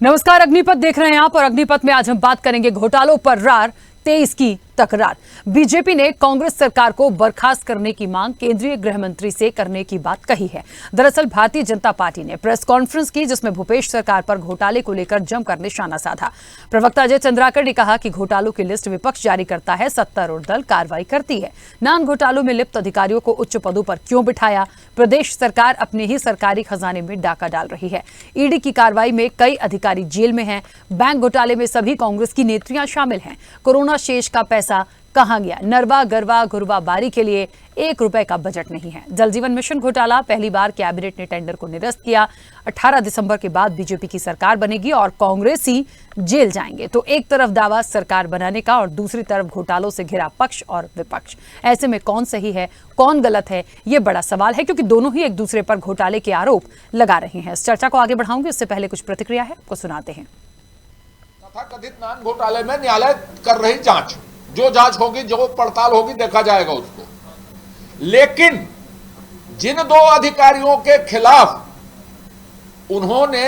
नमस्कार, अग्निपथ देख रहे हैं आप और अग्निपथ में आज हम बात करेंगे घोटालों पर रार 23 की तकरार। बीजेपी ने कांग्रेस सरकार को बर्खास्त करने की मांग केंद्रीय गृह मंत्री से करने की बात कही है। दरअसल भारतीय जनता पार्टी ने प्रेस कॉन्फ्रेंस की जिसमें भूपेश सरकार पर घोटाले को लेकर जमकर निशाना साधा। प्रवक्ता अजय चंद्राकर ने कहा कि घोटालों की लिस्ट विपक्ष जारी करता है, सत्तारूढ़ दल कार्रवाई करती है। नान घोटालों में लिप्त अधिकारियों को उच्च पदों पर क्यों बिठाया? प्रदेश सरकार अपने ही सरकारी खजाने में डाका डाल रही है। ईडी की कार्रवाई में कई अधिकारी जेल में हैं। बैंक घोटाले में सभी कांग्रेस की नेत्रियां शामिल हैं। कोरोना शेष का पैसा कहां गया? नरवा गरवा घुरवा बारी के लिए 1 रुपए का बजट नहीं है। जल जीवन मिशन घोटाला, पहली बार कैबिनेट ने टेंडर को निरस्त किया। 18 दिसंबर के बाद बीजेपी की सरकार बनेगी और कांग्रेसी जेल जाएंगे। तो एक तरफ दावा सरकार बनाने का और दूसरी तरफ घोटालों से घिरा पक्ष और विपक्ष। ऐसे में कौन सही है, कौन गलत है, ये बड़ा सवाल है, क्योंकि दोनों ही एक दूसरे पर घोटाले के आरोप लगा रहे हैं। इस चर्चा को आगे बढ़ाऊंगी, उससे पहले कुछ प्रतिक्रिया है, आपको सुनाते हैं। कथित नान घोटाले में न्यायालय कर रही जांच, जो जांच होगी, जो पड़ताल होगी, देखा जाएगा उसको। लेकिन जिन 2 अधिकारियों के खिलाफ उन्होंने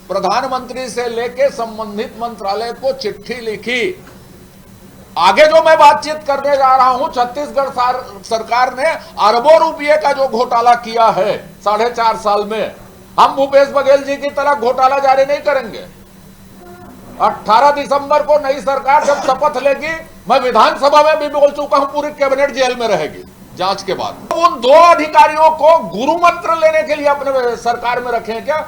प्रधानमंत्री से लेकर संबंधित मंत्रालय को चिट्ठी लिखी, आगे जो मैं बातचीत करने जा रहा हूं, छत्तीसगढ़ सरकार ने अरबों रुपये का जो घोटाला किया है 4.5 साल में, हम भूपेश बघेल जी की तरह घोटाला जारी नहीं करेंगे। 18 दिसंबर को नई सरकार जब शपथ लेगी, मैं विधानसभा में भी बोल चुका हूं, पूरी कैबिनेट जेल में रहेगी जांच के बाद। उन 2 अधिकारियों को गुरु मंत्र लेने के लिए अपने सरकार में रखें क्या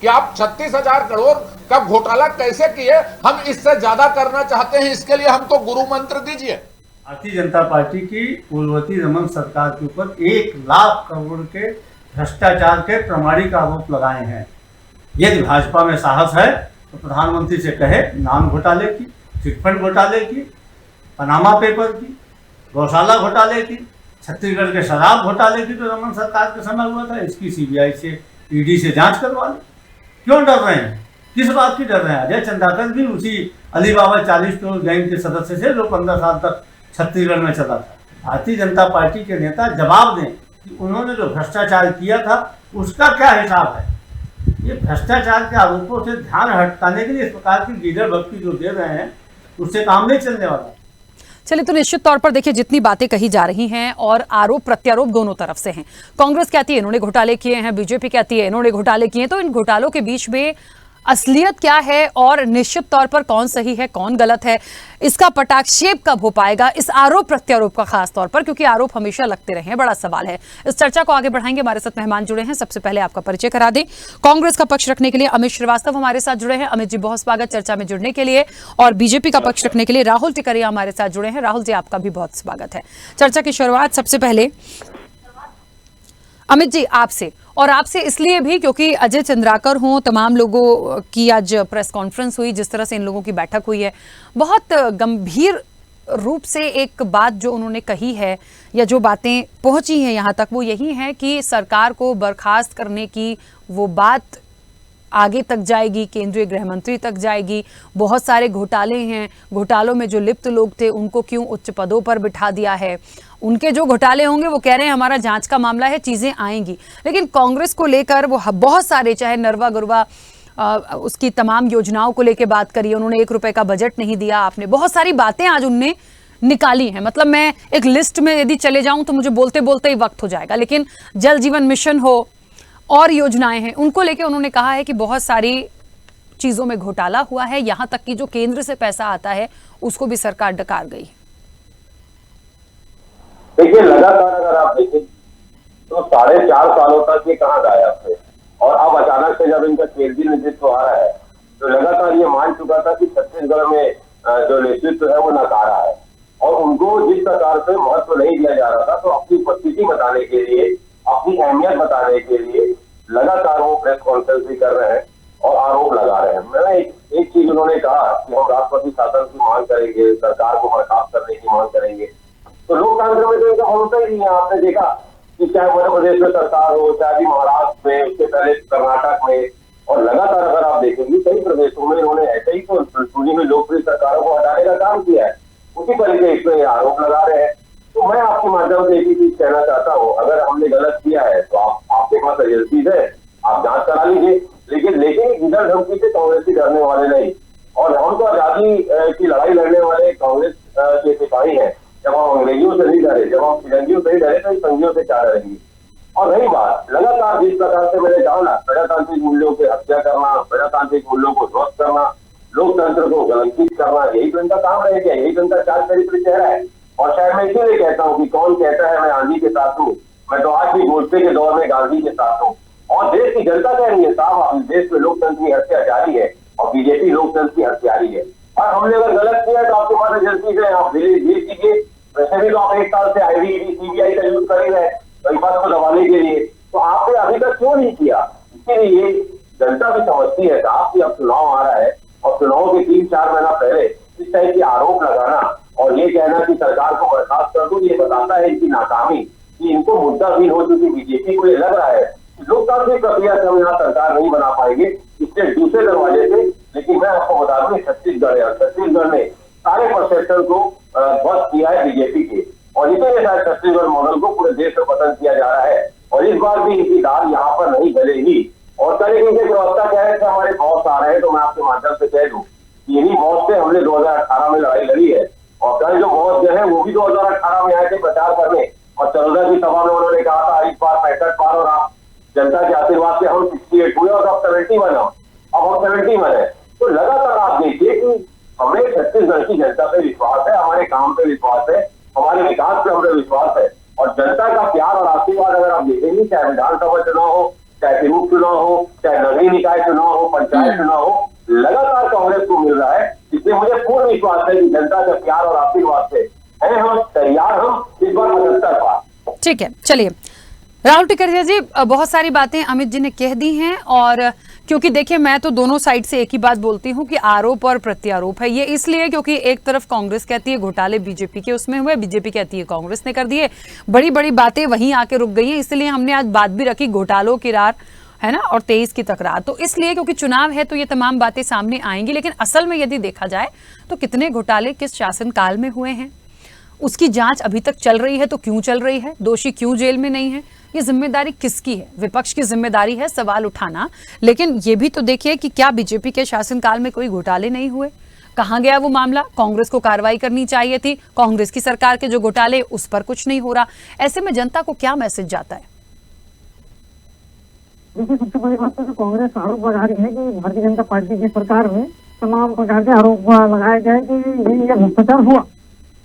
कि आप 36,000 करोड़ का घोटाला कैसे किए, हम इससे ज्यादा करना चाहते हैं, इसके लिए हमको गुरु मंत्र दीजिए। भारतीय जनता पार्टी की पूर्ववर्ती रमन सरकार के ऊपर 1 लाख करोड़ के भ्रष्टाचार के प्रमाणिक आरोप लगाए हैं। यदि भाजपा में साहस है तो प्रधानमंत्री से कहे नान घोटाले की, चिटफंड घोटाले की, पनामा पेपर की, गौशाला घोटाले की, छत्तीसगढ़ के शराब घोटाले की तो रमन सरकार के समय हुआ था, इसकी सीबीआई से, ईडी से जांच करवा ले। क्यों डर रहे हैं? किस बात की डर रहे हैं? अजय चंद्राकर भी उसी अलीबाबा 40 करोड़ गैंग के सदस्य से जो 15 साल तक छत्तीसगढ़ में चला था। भारतीय जनता पार्टी के नेता जवाब दें कि उन्होंने जो भ्रष्टाचार किया था उसका क्या हिसाब है। ये भ्रष्टाचार के आरोपों से ध्यान हटाने के लिए इस प्रकार की लीडर भक्ति जो दे रहे हैं, उससे काम नहीं चलने वाला। चलिए, तो निश्चित तौर पर देखिए, जितनी बातें कही जा रही हैं और आरोप प्रत्यारोप दोनों तरफ से हैं। कांग्रेस कहती है इन्होंने घोटाले किए हैं, बीजेपी कहती है इन्होंने घोटाले किए हैं। तो इन घोटालों के बीच में असलियत क्या है और निश्चित तौर पर कौन सही है, कौन गलत है, इसका पटाक्षेप कब हो पाएगा, इस आरोप प्रत्यारोप का खास तौर पर, क्योंकि आरोप हमेशा लगते रहे हैं, बड़ा सवाल है। इस चर्चा को आगे बढ़ाएंगे। हमारे साथ मेहमान जुड़े हैं, सबसे पहले आपका परिचय करा दें। कांग्रेस का पक्ष रखने के लिए अमित श्रीवास्तव हमारे साथ जुड़े हैं। अमित जी, बहुत स्वागत चर्चा में जुड़ने के लिए। और बीजेपी का पक्ष रखने के लिए राहुल टिकरिया हमारे साथ जुड़े हैं। राहुल जी, आपका भी बहुत स्वागत है। चर्चा की शुरुआत सबसे पहले अमित जी आपसे, और आपसे इसलिए भी क्योंकि अजय चंद्राकर हों, तमाम लोगों की आज प्रेस कॉन्फ्रेंस हुई, जिस तरह से इन लोगों की बैठक हुई है, बहुत गंभीर रूप से एक बात जो उन्होंने कही है या जो बातें पहुंची हैं यहाँ तक, वो यही है कि सरकार को बर्खास्त करने की वो बात आगे तक जाएगी, केंद्रीय गृह मंत्री तक जाएगी। बहुत सारे घोटाले हैं, घोटालों में जो लिप्त लोग थे उनको क्यों उच्च पदों पर बिठा दिया है, उनके जो घोटाले होंगे वो कह रहे हैं हमारा जांच का मामला है, चीजें आएंगी। लेकिन कांग्रेस को लेकर वो बहुत सारे, चाहे नरवा गुरवा उसकी तमाम योजनाओं को लेकर बात करी, उन्होंने 1 रुपए का बजट नहीं दिया, आपने बहुत सारी बातें आज उनने निकाली हैं। मतलब मैं एक लिस्ट में यदि चले जाऊं तो मुझे बोलते बोलते ही वक्त हो जाएगा। लेकिन जल जीवन मिशन हो और योजनाएं हैं, उनको लेके उन्होंने कहा है कि बहुत सारी चीजों में घोटाला हुआ है, यहां तक कि जो केंद्र से पैसा आता है उसको भी सरकार डकार गई। देखिए, लगातार अगर आप देखें तो 4.5 सालों तक ये कहाँ गायब थे, और अब अचानक से जब इनका केंद्रीय नेतृत्व आ रहा है तो लगातार ये मान चुका था कि छत्तीसगढ़ में जो नेतृत्व है वो नकारा है, और उनको जिस प्रकार से महत्व नहीं दिया जा रहा था, तो अपनी उपस्थिति बताने के लिए, अपनी अहमियत बताने के लिए लगातार वो प्रेस कॉन्फ्रेंस भी कर रहे हैं और आरोप लगा रहे हैं। मैंने एक चीज उन्होंने कहा कि हम राष्ट्रपति शासन की मांग करेंगे, सरकार को बर्खास्त करने की मांग करेंगे। तो लोकतंत्र में तो इनका भरोसा ही नहीं है। आपने देखा कि चाहे मध्य प्रदेश में सरकार हो, चाहे भी महाराष्ट्र में, उसके पहले कर्नाटक में, और लगातार अगर आप देखेंगे कई प्रदेशों में इन्होंने ऐसे ही तो चुनी हुई लोकप्रिय सरकारों को हटाने का काम किया है। उसी तरीके इसमें आरोप लगा रहे हैं। तो मैं आपके माध्यम से एक ही चीज कहना चाहता हूँ, अगर हमने गलत किया है तो आपके पास एजेंसीज है, आप जांच करा लीजिए, लेकिन इधर धमकी से कांग्रेसी डरने वाले नहीं। और हम तो आजादी की लड़ाई लड़ने वाले कांग्रेस के सिपाही हैं। जब हम अंग्रेजों से नहीं डरे, जब हम फिरंगियों से नहीं डरे, तो संघियों से क्या डरेंगे। और रही बात, लगातार जिस प्रकार से मैंने कहा ना, प्रजातांत्रिक मूल्यों की हत्या करना, प्रजातांत्रिक मूल्यों को ध्वस्त करना, लोकतंत्र को कलंकित करना, यही तो इनका काम रह गया, यही तो इनका चार चरित्र चेहरा है। और शायद मैं इसीलिए कहता हूँ कि कौन कहता है मैं आंधी के साथ हूँ, मैं तो आज भी गोडसे के दौर में गांधी के साथ हूँ। और देश की जनता कह रही है साहब, देश में लोकतंत्र की हत्या जारी है और बीजेपी लोकतंत्र की हत्यारी है। और हमने अगर गलत किया तो आपके पास एजेंसी है, आप भेज दीजिए। वैसे भी तो आप 1 साल से आईडी सीबीआई का यूज कर रहे हैं परिपथ को दबाने के लिए, तो आपने अभी तक क्यों नहीं किया। इसीलिए जनता भी समझती है साहब कि अब चुनाव आ रहा है और चुनाव के 3-4 महीना पहले इस तरह की आरोप लगाना और ये कहना कि सरकार को बर्खास्त कर दो, ये बताता है इनकी नाकामी, कि इनको मुद्दाहीन हो चुकी बीजेपी को ये लग रहा है लोकतांत्रिक प्रक्रिया से हम यहाँ सरकार नहीं बना पाएंगे, इससे दूसरे दरवाजे से। लेकिन मैं आपको बता दूं छत्तीसगढ़ है, छत्तीसगढ़ ने सारे परसेप्शन को ध्वस्त किया है बीजेपी के, और इसीलिए शायद छत्तीसगढ़ मॉडल को पूरे देश में पतन किया जा रहा है। और इस बार भी इनकी दाल यहाँ पर नहीं गलेगी। और कल इनके प्रवक्ता कह रहे थे हमारे बॉस आ रहे हैं, तो मैं आपके माध्यम से कह दूं कि इन्हीं बॉस से हमने 2018 में लड़ाई लड़ी है। और कल जो बॉस जो है वो भी 2018 में आए थे प्रचार करने, और चंद्रा की सभा में उन्होंने कहा था इस बार 65 पार और आप जनता के आशीर्वाद से हम 68 हुए और अब 71 हो, अब हम 71 है। तो लगातार आप देखिए कि हमें छत्तीसगढ़ की जनता पे विश्वास है, हमारे काम पे विश्वास है, हमारे विकास पे हमें विश्वास है। और जनता का प्यार और आशीर्वाद अगर आप देखेंगे, चाहे विधानसभा चुनाव हो, चाहे प्रमुख चुनाव हो, चाहे नगरीय निकाय चुनाव हो, पंचायत चुनाव हो, लगातार कांग्रेस को मिल रहा है। इसलिए मुझे पूर्ण विश्वास है कि जनता के प्यार और आशीर्वाद से हैं हम तैयार, हम इस बार 75 पार। ठीक है, चलिए राहुल टिकैत जी, बहुत सारी बातें अमित जी ने कह दी हैं। और क्योंकि देखिए मैं तो दोनों साइड से एक ही बात बोलती हूं कि आरोप और प्रत्यारोप है। ये इसलिए क्योंकि एक तरफ कांग्रेस कहती है घोटाले बीजेपी के उसमें हुए, बीजेपी कहती है कांग्रेस ने कर दिए। बड़ी बड़ी बातें वहीं आके रुक गई हैं, इसलिए हमने आज बात भी रखी घोटालों की रार, है ना, और 23 की तकरार। तो इसलिए क्योंकि चुनाव है तो ये तमाम बातें सामने आएंगी। लेकिन असल में यदि देखा जाए तो कितने घोटाले किस शासनकाल में हुए हैं, उसकी जांच अभी तक चल रही है तो क्यों चल रही है, दोषी क्यों जेल में नहीं है, ये जिम्मेदारी किसकी है। विपक्ष की जिम्मेदारी है सवाल उठाना, लेकिन ये भी तो देखिए कि क्या बीजेपी के शासनकाल में कोई घोटाले नहीं हुए, कहां गया वो मामला। कांग्रेस को कार्रवाई करनी चाहिए थी, कांग्रेस की सरकार के जो घोटाले उस पर कुछ नहीं हो रहा। ऐसे में जनता को क्या मैसेज जाता है। देखिए सबसे बड़ी बात तो कांग्रेस आरोप लगा रही है कि भारतीय जनता पार्टी की सरकार में तमाम प्रकार के आरोप लगाए गए कि ये भ्रष्टाचार हुआ।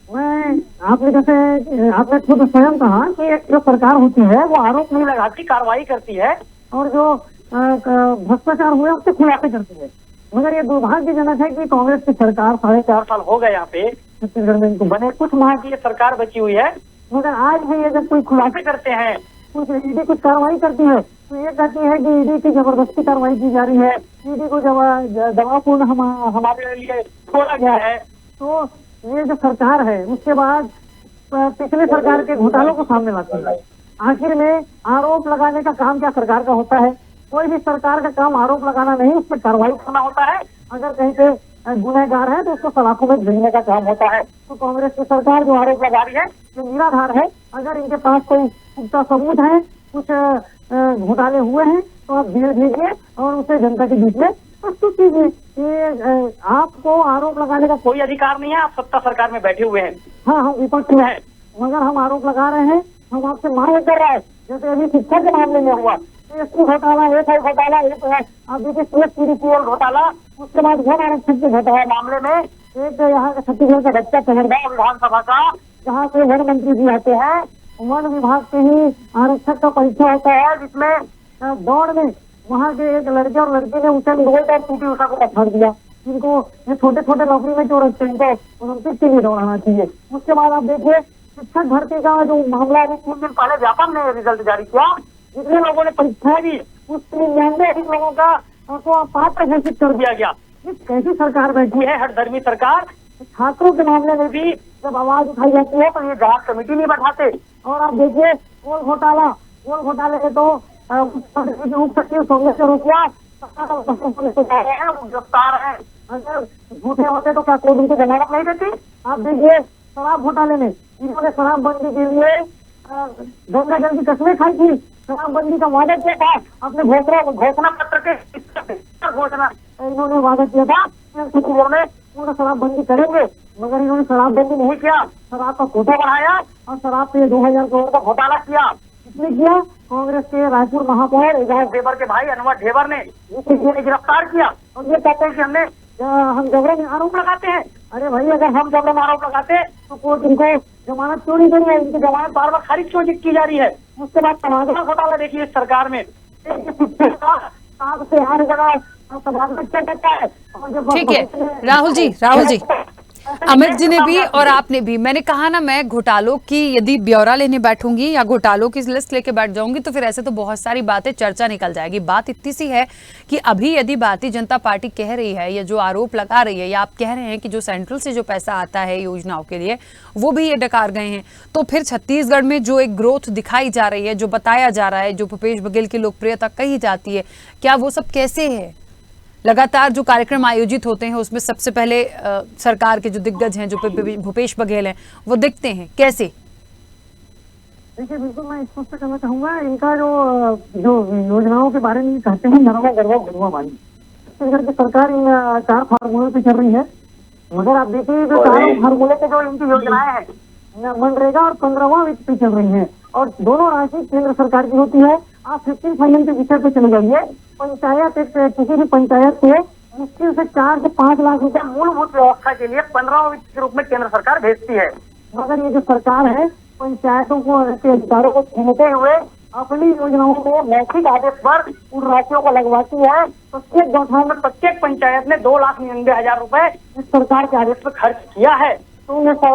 मैं आपने जैसे आपने खुद स्वयं कहा कि एक जो सरकार होती है वो आरोप नहीं लगाती, कार्रवाई करती है, और जो भ्रष्टाचार हुए उससे खुलासे करती है। मगर ये दुर्भाग्यजनक है कि कांग्रेस की सरकार 4.5 साल हो गए यहाँ पे छत्तीसगढ़ में इनको बने, कुछ माह की ये सरकार बची हुई है, मगर आज भी ये जब कोई खुलासे करते हैं, कुछ ईडी कुछ कार्रवाई करती है तो ये कहती है कि ईडी की जबरदस्ती कार्रवाई की जा रही है, ईडी को दबावपूर्ण हमारे लिए छोड़ा गया है। तो ये जो सरकार है उसके बाद पिछले सरकार के घोटालों को सामने लाती है। आखिर में आरोप लगाने का काम क्या सरकार का होता है? कोई भी सरकार का काम आरोप लगाना नहीं, उस पर कार्रवाई करना होता है। अगर कहीं पे गुनहगार है तो उसको सलाखों में भेजने का काम होता है। तो कांग्रेस की सरकार जो आरोप लगा रही है जो निराधार है, अगर इनके पास कोई पुख्ता सबूत है, कुछ घोटाले हुए हैं तो आप भेजिए और उसे जनता के बीच में प्रस्तुत कीजिए। ये आपको आरोप लगाने का कोई अधिकार नहीं है, आप सत्ता सरकार में बैठे हुए हैं। हाँ, हम विपक्ष में है, मगर हम आरोप लगा रहे हैं, हम आपसे मांग कर रहे हैं। जैसे अभी शिक्षा के मामले में हुआ, घोटाला, एफआई घोटाला, अब देखिए CSPDCL घोटाला, उसके बाद वन आरक्षण के घोटाला मामले में एक यहाँ का छत्तीसगढ़ का बच्चा चमरगांव विधानसभा का, जहाँ से वन मंत्री जी आते हैं, वन विभाग के ही आरक्षक का परीक्षा होता है, जिसमें दौड़ में वहाँ के एक लड़के और लड़की ने उसे बोल्ट और टूटी उषा को पछाड़ दिया। इनको ये छोटे छोटे नौकरी में जो रखते हैं इनको ओलंपिक के लिए दौड़ाना चाहिए। उसके बाद आप देखिए शिक्षक भर्ती का जो मामला है, 3 दिन पहले व्यापम ने रिजल्ट जारी किया, जितने लोगों ने परीक्षाएं दी उस 93 अधिक लोगों का को पात्र घोषित कर दिया गया। कैसी सरकार बैठी है, हठधर्मी सरकार। छात्रों के मामले में भी जब आवाज उठाई जाती है तो ये जांच कमेटी नहीं बैठाते। और आप देखिए कोल घोटाले के तो उप सचिव सोमेश्वर रुपया गिरफ्तार है। अगर झूठे होते तो क्या कोर्ट उनको जमानत नहीं देती? आप देखिए शराब घोटाले में इन्होंने शराबबंदी के लिए गंगा जल की कस्में खाई थी, शराबबंदी का वादा किया था अपने घोषणा पत्र के घोषणा इन्होंने वादा किया था पूर्ण शराबबंदी करेंगे, मगर इन्होंने शराबबंदी नहीं किया, शराब का कोटा बढ़ाया और शराब पे 2000 करोड़ का घोटाला किया। किसने किया? कांग्रेस के रायपुर महापौर इजाज ढेबर के भाई अनवर ढेबर ने, जिसे गिरफ्तार किया। और ये कहते हैं कि हम जबरन आरोप लगाते हैं। अरे भाई, अगर हम जबरन आरोप लगाते तो कोर्ट इनको जमानत क्यों नहीं दे रही है? इनकी जमानत बार बार खारिज क्यों की जा रही है? उसके बाद तबादला घोटाला देखिए इस सरकार में, 7 से 8 जगह तबादला क्या कहता है। ठीक है राहुल जी, अमित जी ने भी और आपने भी, मैंने कहा ना, मैं घोटालों की यदि ब्यौरा लेने बैठूंगी या घोटालों की लिस्ट लेके बैठ जाऊंगी तो फिर ऐसे तो बहुत सारी बातें चर्चा निकल जाएगी। बात इतनी सी है कि अभी यदि भारतीय जनता पार्टी कह रही है या जो आरोप लगा रही है या आप कह रहे हैं कि जो सेंट्रल से जो पैसा आता है योजनाओं के लिए वो भी ये डकार गए हैं, तो फिर छत्तीसगढ़ में जो एक ग्रोथ दिखाई जा रही है, जो बताया जा रहा है, जो भूपेश बघेल की लोकप्रियता कही जाती है, क्या वो सब कैसे है? लगातार जो कार्यक्रम आयोजित होते हैं उसमें सबसे पहले सरकार के जो दिग्गज हैं, जो भूपेश बघेल हैं, वो दिखते हैं कैसे? देखिए, बिल्कुल मैं स्पष्ट करना चाहूंगा, इनका जो योजनाओं के बारे में कहते हैं नरमा गरबा गुरुआ वाली, छत्तीसगढ़ की सरकार इन 4 फार्मूले पे चल रही है। मगर आप देखिए जो 4 फार्मूले पे जो इनकी योजनाएं हैं, मनरेगा और 15वां वित्त पे चल रही है और दोनों राशि केंद्र सरकार की होती है। आप 15 फाइनेंस के विषय पे चले जाइए, पंचायत किसी भी पंचायत को मुश्किल से 4 से 5 लाख रुपया मूलभूत व्यवस्था के लिए 15वां वित्त के रूप में केंद्र सरकार भेजती है। मगर ये जो सरकार है पंचायतों को के अधिकारों को छीनते हुए अपनी योजनाओं में मौखिक आदेश पर उन राशियों को लगवाती है। प्रत्येक गौठान में प्रत्येक पंचायत ने 2,99,000 रुपए इस सरकार के आदेश पर खर्च किया है। तो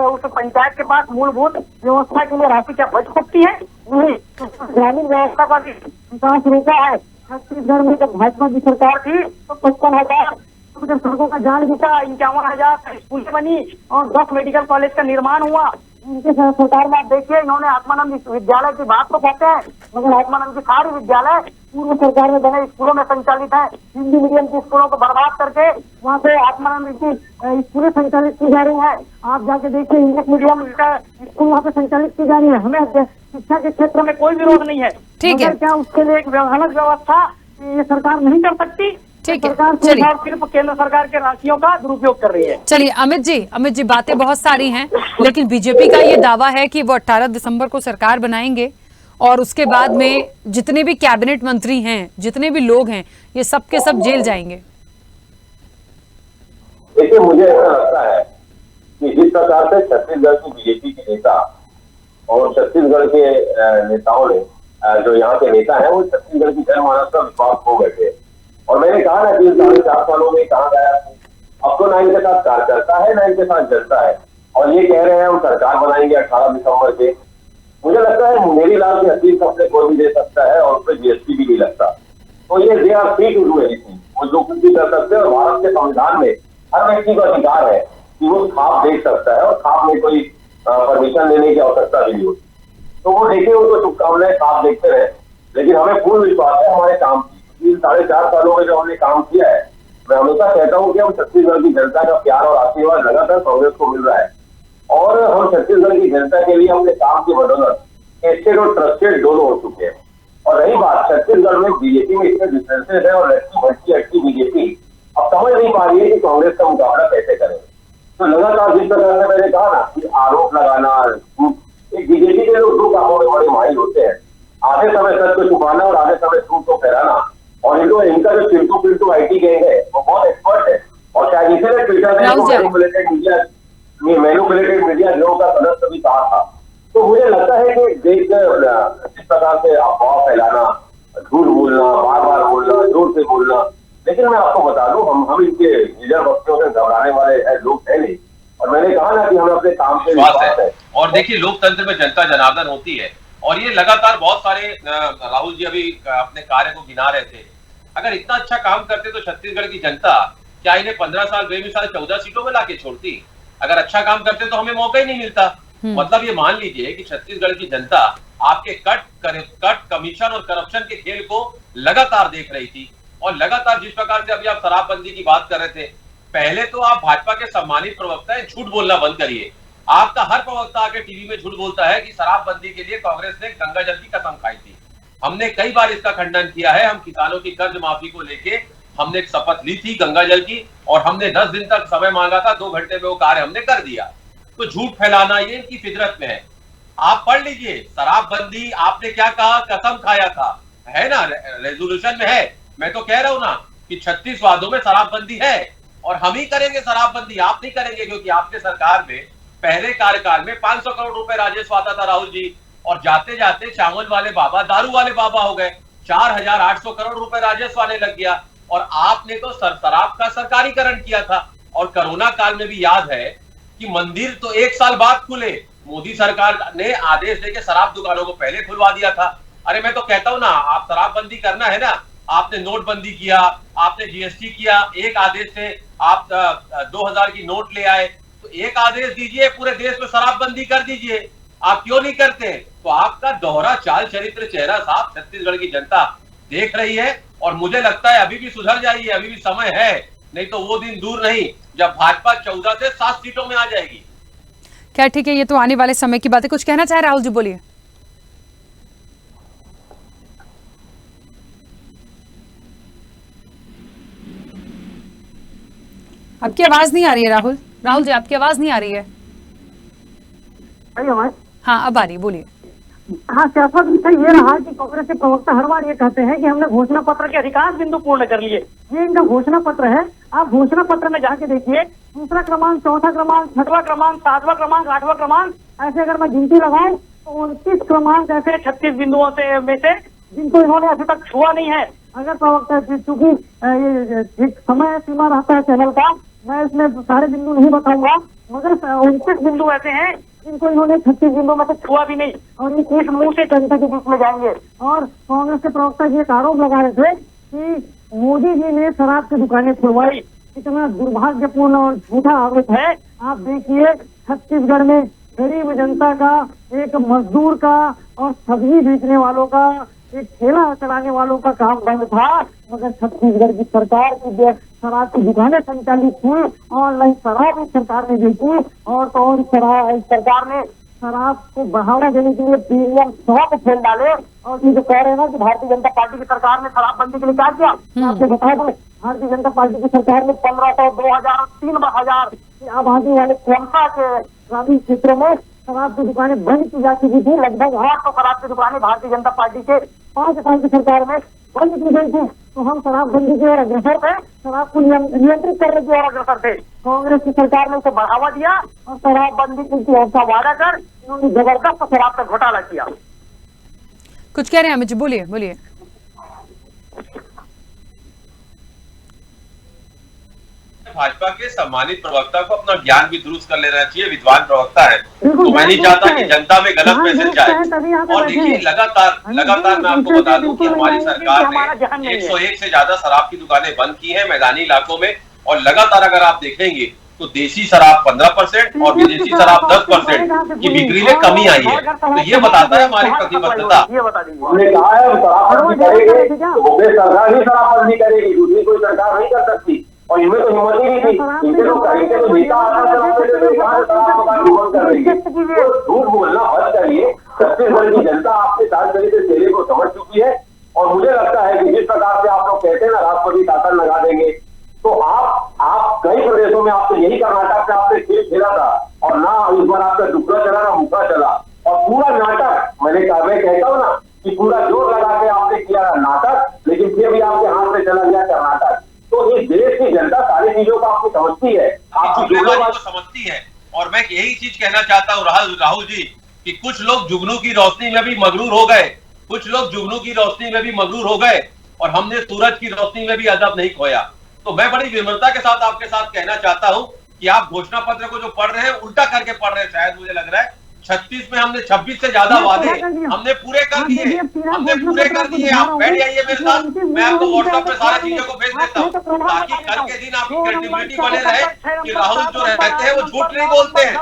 उस पंचायत के पास मूलभूत व्यवस्था के लिए राशि क्या बच सकती है? नहीं। ग्रामीण व्यवस्था का भी विकास रोका है। छत्तीसगढ़ में जब भाजपा की सरकार थी तो 55,000 सड़कों का जाल बिछा, 51,000 स्कूलें बनी और 10 मेडिकल कॉलेज का निर्माण हुआ। इनके सरकार में आप देखिए, इन्होंने आत्मानंद विद्यालय की बात तो कहते हैं, मगर आत्मानंद की सारी विद्यालय पूर्व सरकार में बने स्कूलों में संचालित है। हिंदी मीडियम के स्कूलों को बर्बाद करके वहाँ पे आत्मानंद की स्कूलें संचालित की जा रही है। आप जाके देखिए, इंग्लिश मीडियम का स्कूल वहाँ पे संचालित की जा रही है। हमें शिक्षा के क्षेत्र में कोई विरोध नहीं है, ठीक है। क्या उसके लिए एक अलग व्यवस्था ये सरकार नहीं कर सकती? ठीक है, सरकार सिर्फ केंद्र सरकार के राशियों का दुरुपयोग कर रही है। चलिए अमित जी, बातें बहुत सारी हैं, लेकिन बीजेपी का ये दावा है कि वो 18 दिसंबर को सरकार बनाएंगे और उसके बाद में जितने भी कैबिनेट मंत्री हैं, जितने भी लोग हैं, ये सब के सब जेल जाएंगे। देखिए, मुझे ऐसा लगता है कि जिस प्रकार से छत्तीसगढ़ की बीजेपी के नेता और छत्तीसगढ़ के नेताओं ने, जो यहाँ के नेता हैं, वो छत्तीसगढ़ की जनमानस का विश्वास खो बैठे। और मैंने कहा ना कि 4 सालों में कहा गया, अब तो ना इनके साथ कार्यकर्ता है ना इनके साथ जनता है, और ये कह रहे हैं हम सरकार बनाएंगे 18 दिसंबर से। मुझे लगता है मेरी लाल की हकीम सबसे कोई भी दे सकता है और उस पर जीएसटी भी नहीं लगता। तो ये they are free to do anything, वो जो कुछ भी कर सकते हैं। और भारत के संविधान में हर व्यक्ति का अधिकार है कि वो खाप देख सकता है और खाप में कोई परमिशन लेने की आवश्यकता भी नहीं होती। तो वो देखे, उनको शुभकामनाएं, खाप देखते रहे, लेकिन हमें पूर्ण विश्वास है हमारे काम की। 4.5 सालों में जो हमने काम किया है, मैं हमेशा कहता हूँ कि हम छत्तीसगढ़ की जनता का प्यार और आशीर्वाद लगातार कांग्रेस को मिल रहा है और हम छत्तीसगढ़ की जनता के लिए अपने काम की बदौलत टेस्टेड और ट्रस्टेड दोनों हो चुके हैं। और रही बात छत्तीसगढ़ में बीजेपी में इतने डिफरेंसेज है और लड़की भटकी बीजेपी अब समझ नहीं पा रही है कि कांग्रेस का मुकाबला कैसे करें। तो लगातार जिस प्रकार से मैंने कहा ना कि आरोप लगाना, एक बीजेपी के लोग 2 कामों में बड़े माहिर होते हैं, आधे समय सच को छुपाना और आधे समय झूठ को फैलाना। और इनका जो चिंटू आईटी गैंग है वो बहुत एक्सपर्ट है और शायद इसीलिए ट्विटर ने मैनिपुलेटेड मीडिया गिरोह का सदस्य भी कहा था। तो मुझे लगता है कि देश जिस प्रकार से अफवाह फैलाना, झूठ बोलना, बार बार बोलना, जोर से बोलना, लेकिन मैं आपको बता दूं हम इनके लीडर बच्चों से घबराने वाले लोग है नहीं। और मैंने कहा ना कि हमें अपने काम पे विश्वास है। और देखिए, लोकतंत्र में जनता जनार्दन होती है और ये लगातार बहुत सारे, राहुल जी अभी अपने कार्य को गिना रहे थे, अगर इतना अच्छा काम करते तो छत्तीसगढ़ की जनता क्या इन्हें 15 साल बेमिसाल 14 सीटों में लाके छोड़ती? अगर अच्छा काम करते तो हमें मौका ही नहीं मिलता। मतलब ये मान लीजिए कि छत्तीसगढ़ की जनता आपके कट कमीशन और करप्शन के खेल को लगातार देख रही थी। और लगातार जिस प्रकार से अभी आप शराबबंदी की बात कर रहे थे, पहले तो आप भाजपा के सम्मानित प्रवक्ता है, झूठ बोलना बंद करिए। आपका हर प्रवक्ता आके टीवी में झूठ बोलता है कि शराबबंदी के लिए कांग्रेस ने गंगा जल की कसम खाई थी। हमने कई बार इसका खंडन किया है। हम किसानों की कर्ज माफी को लेके हमने एक शपथ ली थी गंगा जल की, और हमने 10 दिन तक समय मांगा था, 2 घंटे में वो कार्य हमने कर दिया। तो झूठ फैलाना ये इनकी फितरत में है। आप पढ़ लीजिए, शराबबंदी आपने क्या कहा, कसम खाया था, है ना, रेजोल्यूशन में है। मैं तो कह रहा हूं ना कि 36 वादों में शराबबंदी है, और हम ही करेंगे शराबबंदी, आप नहीं करेंगे, क्योंकि आपके सरकार में पहले कार्यकाल में 500 करोड़ रुपए राजस्व आता था राहुल जी, और जाते जाते चावल वाले बाबा दारू वाले बाबा हो गए, 4800 करोड़ रुपए राजस्व आने लग गया। और आपने तो शराब का सरकारीकरण किया था। और कोरोना काल में भी याद है कि मंदिर तो 1 साल बाद खुले, मोदी सरकार ने आदेश देके शराब दुकानों को पहले खुलवा दिया था। अरे मैं तो कहता हूं ना, आप शराबबंदी करना है ना, आपने नोटबंदी किया, आपने जीएसटी किया, एक आदेश से आप 2000 की नोट ले आए, तो एक आदेश दीजिए, पूरे देश में शराबबंदी कर दीजिए। आप क्यों नहीं करते? तो आपका दोहरा चाल चरित्र चेहरा साफ छत्तीसगढ़ की जनता देख रही है, और मुझे लगता है अभी भी सुधर जाइए, अभी भी समय है, नहीं तो वो दिन दूर नहीं जब भाजपा 14 से 7 सीटों में आ जाएगी। क्या ठीक है, ये तो आने वाले समय की बात है। कुछ कहना चाहे राहुल जी, बोलिए। आपकी आवाज नहीं आ रही है राहुल। राहुल जी, आपकी आवाज नहीं आ रही है। हाँ, अब आ रही है, बोलिए। हाँ, सियासत विषय ये रहा कि कांग्रेस के प्रवक्ता हर बार ये कहते हैं कि हमने घोषणा पत्र के अधिकांश बिंदु पूर्ण कर लिए। ये इनका घोषणा पत्र है। आप घोषणा पत्र में जाके देखिए, दूसरा क्रमांक, चौथा क्रमांक, 6वां क्रमांक, 7वां क्रमांक, 8वां क्रमांक, ऐसे अगर मैं गिनती लगाऊं तो 29 क्रमांक ऐसे 36 बिंदुओं से में से जिनको इन्होंने अभी तक छुआ नहीं है। अगर प्रवक्ता, चूंकि एक समय सीमा रहता है चैनल का, मैं इसमें सारे बिंदु नहीं बताऊंगा, मगर 29 बिंदु ऐसे हैं जिनको इन्होंने 36 बिंदु में से छुआ भी नहीं, और ये किस मुंह से जनता के बीच में जाएंगे। और कांग्रेस के प्रवक्ता जी एक आरोप लगा रहे थे कि मोदी जी ने शराब की दुकानें खुलवाई। इतना दुर्भाग्यपूर्ण और झूठा आरोप है। आप देखिए, छत्तीसगढ़ में गरीब जनता का, एक मजदूर का और सब्जी बेचने वालों का, एक ठेला चलाने वालों का काम बंद था, मगर छत्तीसगढ़ की सरकार की शराब की दुकानें संचालित हुई, ऑनलाइन शराब भी सरकार ने बेची, और तो और सरकार ने शराब को बढ़ावा देने के लिए प्रीमियम शराब फेल डाले। और ये जो कह रहे हैं ना कि भारतीय जनता पार्टी की सरकार ने शराबबंदी के लिए क्या किया, आपको बता दो, भारतीय जनता पार्टी की सरकार ने 1500, 2000, 3000 आबादी वाले कोलसा के ग्रामीण क्षेत्रों में शराब की दुकानें बंद की जा चुकी थी। लगभग 800 शराब की दुकानें भारतीय जनता पार्टी के 5 साल की सरकार में बंद की गई थी। तो हम शराबबंदी की ओर अग्रसर थे, शराब को नियंत्रित करने की ओर अग्रसर थे। कांग्रेस की सरकार ने उसे बढ़ावा दिया और शराबबंदी की ऐसा वादा कर इन्होंने जबरदस्त शराब का घोटाला किया। कुछ कह रहे हैं अमित जी, बोलिए बोलिए। भाजपा के सम्मानित प्रवक्ता को अपना ज्ञान भी दुरुस्त कर लेना चाहिए, विद्वान प्रवक्ता है, तो मैं नहीं चाहता कि जनता में गलत मैसेज जाए। और देखिए, लगातार मैं आपको बता दूं कि हमारी सरकार ने 101 से ज्यादा शराब की दुकानें बंद की हैं मैदानी इलाकों में, और लगातार अगर आप देखेंगे तो देसी शराब 15% और विदेशी शराब 10% की बिक्री में कमी आई है। तो ये बताता है हमारी प्रतिबद्धता। हमने कहा है शराबबंदी करेंगे तो सरकार ही शराबबंदी करेगी, दूसरी कोई सरकार नहीं कर सकती। और इनमें तो हिम्मत ही नहीं थी, इनके तो नेता झूठ बोलना बंद करिए। छत्तीसगढ़ की जनता आपके सांसद के चेहरे को समझ चुकी है, और मुझे लगता है कि जिस प्रकार से आप लोग कहते हैं ना राष्ट्रपति शासन लगा देंगे, तो आप कई प्रदेशों में आपने यही कर्नाटक से आपने खेल खेला था, और ना इस बार आपका टुकड़ा चला ना मुखा चला, और पूरा नाटक मैं कहता हूँ ना कि पूरा जोर लगा के आपने किया नाटक, लेकिन फिर भी आपके हाथ से चला गया कर्नाटक। तो इस देश की जनता सारी चीजों को आपको समझती है, आपकी समझती है। और मैं यही चीज कहना चाहता हूँ राहुल जी कि कुछ लोग जुगनू की रोशनी में भी मगरूर हो गए, कुछ लोग जुगनू की रोशनी में भी मगरूर हो गए, और हमने सूरज की रोशनी में भी अदब नहीं खोया। तो मैं बड़ी विनम्रता के साथ आपके साथ कहना चाहता हूं कि आप घोषणा पत्र को जो पढ़ रहे हैं उल्टा करके पढ़ रहे हैं, शायद मुझे लग रहा है। 36 में हमने 26 से ज्यादा वादे हमने पूरे कर दिए, आप बैठ जाइए मेरे साथ, मैं आपको व्हाट्सएप पे सारी चीजों को भेज देता हूँ, ताकि कल के दिन आपकी क्रेडिबिलिटी बने रहे कि राहुल जो रहते हैं वो झूठ नहीं बोलते हैं,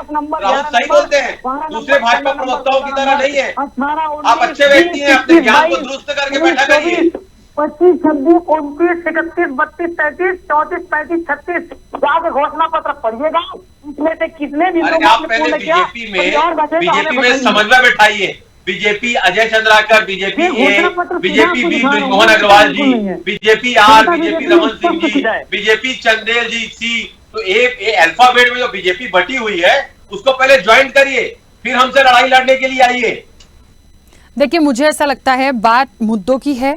राहुल सही बोलते हैं, दूसरे भाजपा प्रवक्ताओं की तरह नहीं है। आप अच्छे व्यक्ति हैं, अपने ज्ञान को दुरुस्त करके बैठा करिए। 25, 26, 29, 31, 32, 33, 34, 35, 36 जाके घोषणा पत्र पढ़िएगा, इसमें से कितने भी आप पहले बीजेपी में समन्वय बैठाइए, बीजेपी अजय चंद्राकर, बीजेपी ये ए, घोषणा पत्र बीजेपी सुधार बी को ब्रिजमोहन दिखाना अग्रवाल बिल्कुल नहीं जी, है। BJP are, Janata BJP BJP Raman Singh स्पष्ट जी, जाए। बीजेपी चंदेल जी सी। तो ए अल्फाबेट में जो बीजेपी बटी हुई है उसको पहले ज्वाइन करिए, फिर हमसे लड़ाई लड़ने के लिए आइए। देखिए, मुझे ऐसा लगता है बात मुद्दों की है,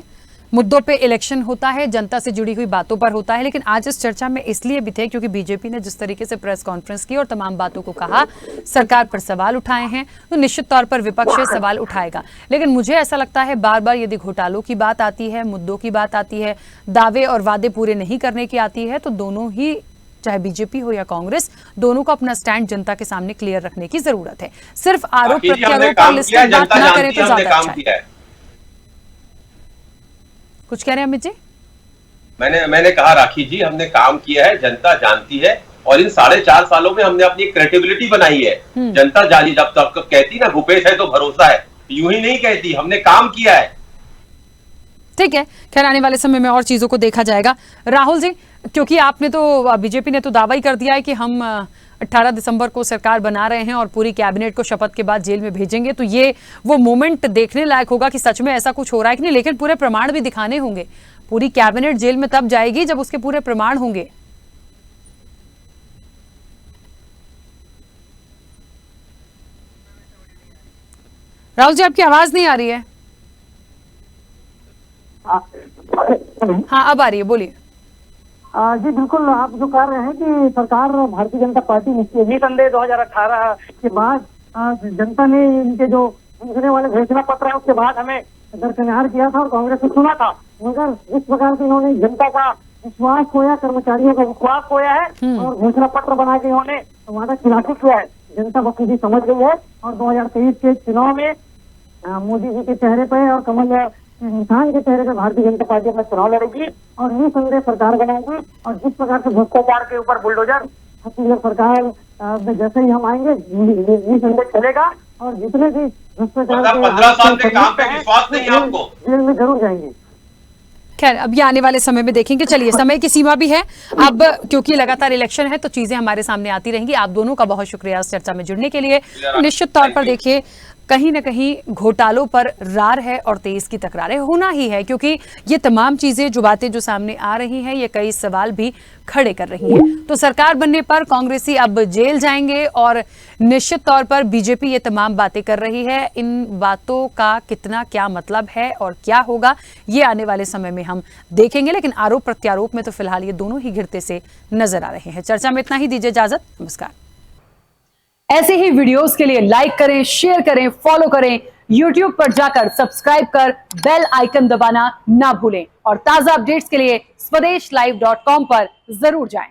मुद्दों पे इलेक्शन होता है, जनता से जुड़ी हुई बातों पर होता है। लेकिन आज इस चर्चा में इसलिए भी थे क्योंकि बीजेपी ने जिस तरीके से प्रेस कॉन्फ्रेंस की और तमाम बातों को कहा, सरकार पर सवाल उठाए हैं, तो निश्चित तौर पर विपक्ष ये सवाल उठाएगा। लेकिन मुझे ऐसा लगता है बार बार यदि घोटालों की बात आती है, मुद्दों की बात आती है, दावे और वादे पूरे नहीं करने की आती है, तो दोनों ही, चाहे बीजेपी हो या कांग्रेस, दोनों को अपना स्टैंड जनता के सामने क्लियर रखने की जरूरत है। सिर्फ आरोप प्रत्यारोप पर लिस्ट बात ना करें तो ज्यादा अच्छा है। कुछ कह रहे हैं अमित जी? मैंने कहा राखी जी, हमने काम किया है, जनता जानती है, और इन 4.5 सालों में हमने अपनी क्रेडिबिलिटी बनाई है। जनता जानी जब तक कहती ना भूपेश है तो भरोसा है, यूं ही नहीं कहती, हमने काम किया है। ठीक है, खैर आने वाले समय में और चीजों को देखा जाएगा। राहुल जी, क्योंकि आपने तो, बीजेपी ने तो दावा ही कर दिया है कि हम 18 दिसंबर को सरकार बना रहे हैं और पूरी कैबिनेट को शपथ के बाद जेल में भेजेंगे, तो ये वो मोमेंट देखने लायक होगा कि सच में ऐसा कुछ हो रहा है कि नहीं। लेकिन पूरे प्रमाण भी दिखाने होंगे। पूरी कैबिनेट जेल में तब जाएगी जब उसके पूरे प्रमाण होंगे। राहुल जी, आपकी आवाज नहीं आ रही है। हाँ, अब आ रही है, बोलिए। जी बिल्कुल, आप जो कह रहे हैं कि सरकार भारतीय जनता पार्टी निसंदेह 2018 के बाद जनता ने इनके जो दूसरे वाले घोषणा पत्र है उसके बाद हमें दरकिनार किया था और कांग्रेस ने सुना था, मगर जिस प्रकार से इन्होंने जनता का विश्वास खोया, कर्मचारियों का विश्वास खोया है और घोषणा पत्र बना के इन्होंने वादा खिलाफी किया है, जनता बखूबी समझ गई है। और 2023 के चुनाव में मोदी जी के चेहरे पर और कमल इंसान के चेहरे पर भारतीय जनता पार्टी अपना चुनाव लड़ेगी और निसंदेह सरकार बनाएगी। और जिस प्रकार से भ्रष्टाचार के ऊपर बुलडोजर छत्तीसगढ़ सरकार में जैसे ही हम आएंगे निसंदेह चलेगा और जितने भी भ्रष्टाचार 15 साल के काम पे विश्वास नहीं है आपको, जेल में जरूर जाएंगे। खैर, अब ये आने वाले समय में देखेंगे। चलिए, समय की सीमा भी है अब, क्योंकि लगातार इलेक्शन है तो चीजें हमारे सामने आती रहेंगी। आप दोनों का बहुत शुक्रिया इस चर्चा में जुड़ने के लिए। निश्चित तौर पर देखिए, कहीं ना कहीं घोटालों पर रार है और तेज की तकरारें होना ही है, क्योंकि ये तमाम चीजें, जो बातें जो सामने आ रही हैं, ये कई सवाल भी खड़े कर रही हैं। तो सरकार बनने पर कांग्रेसी अब जेल जाएंगे और निश्चित तौर पर बीजेपी ये तमाम बातें कर रही है। इन बातों का कितना क्या मतलब है और क्या होगा, ये आने वाले समय में हम देखेंगे। लेकिन आरोप प्रत्यारोप में तो फिलहाल ये दोनों ही घिरते से नजर आ रहे हैं। चर्चा में इतना ही, दीजिए इजाजत, नमस्कार। ऐसे ही वीडियोस के लिए लाइक करें, शेयर करें, फॉलो करें, YouTube पर जाकर सब्सक्राइब कर बेल आइकन दबाना ना भूलें और ताजा अपडेट्स के लिए स्वदेशलाइव.com पर जरूर जाएं।